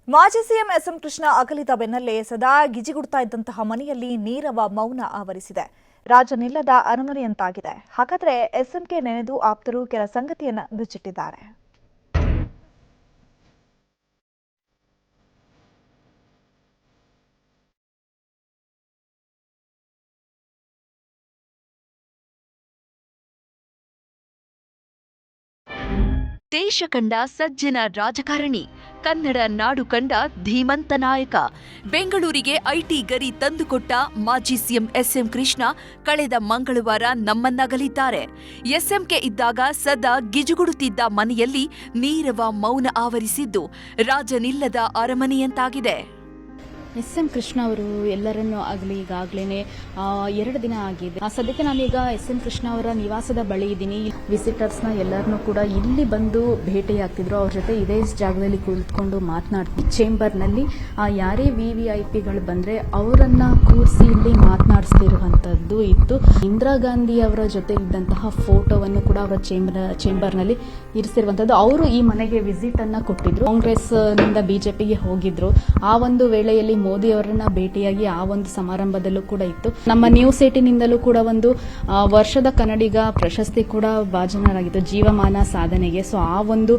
ಮಾಜಿ CM S M Krishna ಅಗಲಿದ ಬೆನ್ನಲ್ಲೇ ಸದಾ ಗಿಜಿಗುಡ್ತಾ ಇದ್ದಂತಹ ಮನೆಯಲ್ಲಿ ನೀರವ ಮೌನ ಆವರಿಸಿದೆ. ರಾಜನಿಲ್ಲದ ಅರಮನೆಯಂತಾಗಿದೆ. ಹಾಗಾದ್ರೆ ಎಸ್ಎಂಗೆ ನೆನೆದು ಆಪ್ತರು ಕೆಲ ಸಂಗತಿಯನ್ನ ಬಿಚ್ಚಿಟ್ಟಿದ್ದಾರೆ. ದೇಶ ಕಂಡ ಸಜ್ಜನ ರಾಜಕಾರಣಿ, ಕನ್ನಡ ನಾಡು ಕಂಡ ಧೀಮಂತ ನಾಯಕ, ಬೆಂಗಳೂರಿಗೆ ಐಟಿ ಗರಿ ತಂದುಕೊಟ್ಟ ಮಾಜಿ ಸಿಎಂ ಎಸ್ಎಂ ಕೃಷ್ಣ ಕಳೆದ ಮಂಗಳವಾರ ನಮ್ಮನ್ನಗಲಿದ್ದಾರೆ. ಎಸ್ಎಂಕೆ ಇದ್ದಾಗ ಸದಾ ಗಿಜುಗುಡುತ್ತಿದ್ದ ಮನೆಯಲ್ಲಿ ನೀರವ ಮೌನ ಆವರಿಸಿದ್ದು ರಾಜನಿಲ್ಲದ ಅರಮನೆಯಂತಾಗಿದೆ. ಎಸ್ಎಂ ಕೃಷ್ಣ ಅವರು ಎಲ್ಲರನ್ನೂ ಆಗಲಿ ಈಗಾಗಲೇ 2 ದಿನ ಆಗಿದೆ. ಸದ್ಯಕ್ಕೆ ನಾನೀಗ ಎಸ್ಎಂ ಕೃಷ್ಣ ಅವರ ನಿವಾಸದ ಬಳಿ ಇದ್ದೀನಿ. ವಿಸಿಟರ್ಸ್ನ ಎಲ್ಲರನ್ನೂ ಕೂಡ ಇಲ್ಲಿ ಬಂದು ಭೇಟಿಯಾಗ್ತಿದ್ರು. ಅವ್ರ ಜೊತೆ ಇದೇ ಜಾಗದಲ್ಲಿ ಕುಳಿತುಕೊಂಡು ಮಾತನಾಡ್ತಿದ್ರು. ಚೇಂಬರ್ನಲ್ಲಿ ಯಾರೇ ವಿವಿಐಪಿಗಳು ಬಂದರೆ ಅವರನ್ನ ಕೂರಿಸಿ ಇಲ್ಲಿ ಮಾತನಾಡಿಸ್ತಿರುವಂಥದ್ದು ಇತ್ತು. ಇಂದಿರಾ ಗಾಂಧಿ ಅವರ ಜೊತೆ ಇದ್ದಂತಹ ಫೋಟೋವನ್ನು ಕೂಡ ಅವರ ಚೇಂಬರ್ನಲ್ಲಿ ಇರಿಸಿರುವಂಥದ್ದು. ಅವರು ಈ ಮನೆಗೆ ವಿಸಿಟ್ ಅನ್ನ ಕೊಟ್ಟಿದ್ರು. ಕಾಂಗ್ರೆಸ್ನಿಂದ ಬಿಜೆಪಿಗೆ ಹೋಗಿದ್ರು. ಆ ಒಂದು ವೇಳೆಯಲ್ಲಿ ಮೋದಿ ಅವರನ್ನ ಭೇಟಿಯಾಗಿ ಆ ಒಂದು ಸಮಾರಂಭದಲ್ಲೂ ಕೂಡ ಇತ್ತು. ನಮ್ಮ ನ್ಯೂಸ್ 18ನಿಂದಲೂ ಕೂಡ ಒಂದು ವರ್ಷದ ಕನ್ನಡಿಗ ಪ್ರಶಸ್ತಿ ಕೂಡ ಭಾಜನರಾಗಿತ್ತು ಜೀವಮಾನ ಸಾಧನೆಗೆ. ಸೊ ಆ ಒಂದು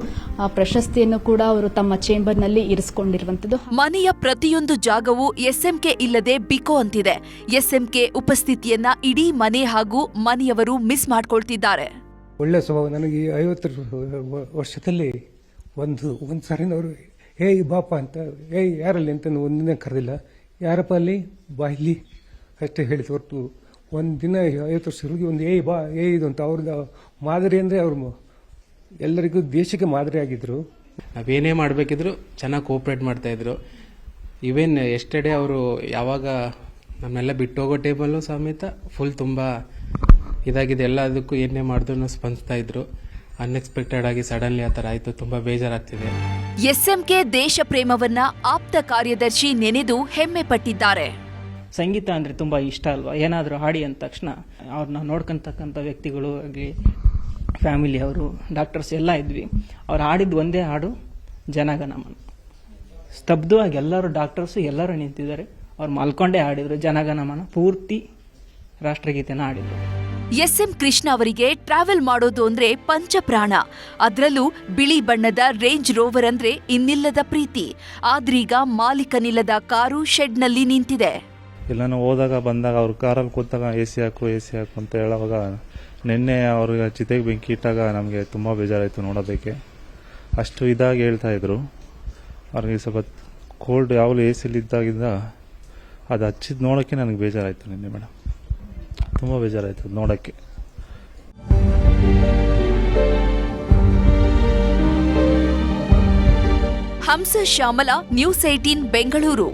ಪ್ರಶಸ್ತಿಯನ್ನು ಕೂಡ ಅವರು ತಮ್ಮ ಚೇಂಬರ್ನಲ್ಲಿ ಇರಿಸಿಕೊಂಡಿರುವಂತದ್ದು. ಮನೆಯ ಪ್ರತಿಯೊಂದು ಜಾಗವೂ ಎಸ್ಎಂಕೆ ಇಲ್ಲದೆ ಬಿಕೋ ಅಂತಿದೆ. ಎಸ್ಎಂಕೆ ಉಪಸ್ಥಿತಿಯನ್ನ ಇಡೀ ಮನೆ ಹಾಗೂ ಮನೆಯವರು ಮಿಸ್ ಮಾಡ್ಕೊಳ್ತಿದ್ದಾರೆ. ಒಳ್ಳೆ ಸ್ವಭಾವ. ನನಗೆ 50 ವರ್ಷದಲ್ಲಿ ಒಂದು ಸಾರಿನವರು ಏಯ್ ಬಾಪ ಅಂತ, ಏಯ್ ಯಾರಲ್ಲಿ ಅಂತ ಒಂದಿನ ಕರೆದಿಲ್ಲ. ಯಾರಪ್ಪ ಅಲ್ಲಿ ಬಾ ಇಲ್ಲಿ ಅಷ್ಟೇ ಹೇಳಿದ ಹೊರತು ಒಂದಿನ 50 ವರ್ಷ ಹುಡುಗಿ ಒಂದು ಏಯ್ ಬಾ ಏಯ್ ಇದು ಅಂತ. ಅವ್ರದ್ದು ಮಾದರಿ ಅಂದರೆ ಅವರು ಎಲ್ಲರಿಗೂ ದೇಶಕ್ಕೆ ಮಾದರಿ ಆಗಿದ್ರು. ನಾವೇನೇ ಮಾಡಬೇಕಿದ್ರು ಚೆನ್ನಾಗಿ ಕೋಆಪ್ರೇಟ್ ಮಾಡ್ತಾಯಿದ್ರು. ಈವನ್ ಎಸ್ಟರ್ಡೇ ಅವರು ಯಾವಾಗ ನಮ್ಮೆಲ್ಲ ಬಿಟ್ಟು ಹೋಗೋ ಟೇಬಲ್ಲು ಸಮೇತ ಫುಲ್ ತುಂಬ ಇದಾಗಿದೆ. ಎಲ್ಲದಕ್ಕೂ ಏನೇ ಮಾಡಿದ್ರು ಸ್ಪಂದಿಸ್ತಾ ಇದ್ರು. ಅನ್ಎಕ್ಸ್ಪೆಕ್ಟೆಡ್ ಆಗಿ ಸಡನ್ಲಿ ಆ ಥರ ಆಯಿತು. ತುಂಬ ಬೇಜಾರಾಗ್ತಿದೆ. ಎಸ್ಎಂಕೆ ದೇಶ ಪ್ರೇಮವನ್ನ ಆಪ್ತ ಕಾರ್ಯದರ್ಶಿ ನೆನೆದು ಹೆಮ್ಮೆ ಪಟ್ಟಿದ್ದಾರೆ. ಸಂಗೀತ ಅಂದರೆ ತುಂಬ ಇಷ್ಟ ಅಲ್ವಾ. ಏನಾದರೂ ಹಾಡಿ ಅಂದ ತಕ್ಷಣ ಅವ್ರನ್ನ ನೋಡ್ಕೊಂತಕ್ಕಂಥ ವ್ಯಕ್ತಿಗಳು ಆಗಲಿ, ಫ್ಯಾಮಿಲಿ ಅವರು, ಡಾಕ್ಟರ್ಸ್ ಎಲ್ಲ ಇದ್ವಿ. ಅವ್ರು ಹಾಡಿದ್ದು ಒಂದೇ ಹಾಡು ಜನಗಣಮನ. ಸ್ತಬ್ಧವಾಗಿ ಎಲ್ಲರೂ ಡಾಕ್ಟರ್ಸು ಎಲ್ಲರೂ ನಿಂತಿದ್ದಾರೆ. ಅವ್ರು ಮಲ್ಕೊಂಡೇ ಹಾಡಿದ್ರು ಜನಗಣಮನ ಪೂರ್ತಿ ರಾಷ್ಟ್ರಗೀತೆನ ಹಾಡಿದ್ರು. ಎಸ್ಎಂ ಕೃಷ್ಣ ಅವರಿಗೆ ಟ್ರಾವೆಲ್ ಮಾಡೋದು ಅಂದ್ರೆ ಪಂಚಪ್ರಾಣ. ಅದರಲ್ಲೂ ಬಿಳಿ ಬಣ್ಣದ ರೇಂಜ್ ರೋವರ್ ಅಂದ್ರೆ ಇನ್ನಿಲ್ಲದ ಪ್ರೀತಿ. ಆದ್ರೀಗ ಮಾಲೀಕನಿಲ್ಲದ ಕಾರು ಶೆಡ್ನಲ್ಲಿ ನಿಂತಿದೆ. ಎಲ್ಲಾನು ಹೋದಾಗ ಬಂದಾಗ ಅವ್ರ ಕಾರಲ್ಲಿ ಕೂತಾಗ ಎ ಸಿ ಹಾಕು ಅಂತ ಹೇಳುವಾಗ ನಿನ್ನೆ ಅವ್ರಿಗೆ ಚಿತೆಗೆ ಬೆಂಕಿ ಇಟ್ಟಾಗ ನಮಗೆ ತುಂಬ ಬೇಜಾರಾಯಿತು ನೋಡೋದಕ್ಕೆ. ಅಷ್ಟು ಇದಾಗಿ ಹೇಳ್ತಾ ಇದ್ರು. ಅವ್ರಿಗೆ ಸ್ವಲ್ಪ ಕೋಲ್ಡ್ ಯಾವಾಗಲೂ ಎ ಸಿಲಿದ್ದಾಗಿಂದ ಅದು ಹಚ್ಚಿದ್ದು ನೋಡೋಕ್ಕೆ ನನಗೆ ಬೇಜಾರಾಯಿತು ನಿನ್ನೆ ಮೇಡಮ್. ತುಂಬ ಬೇಜಾರಾಯಿತು ನೋಡೋಕ್ಕೆ. ಹಂಸ ಶ್ಯಾಮಲ, ನ್ಯೂಸ್ 18 ಬೆಂಗಳೂರು.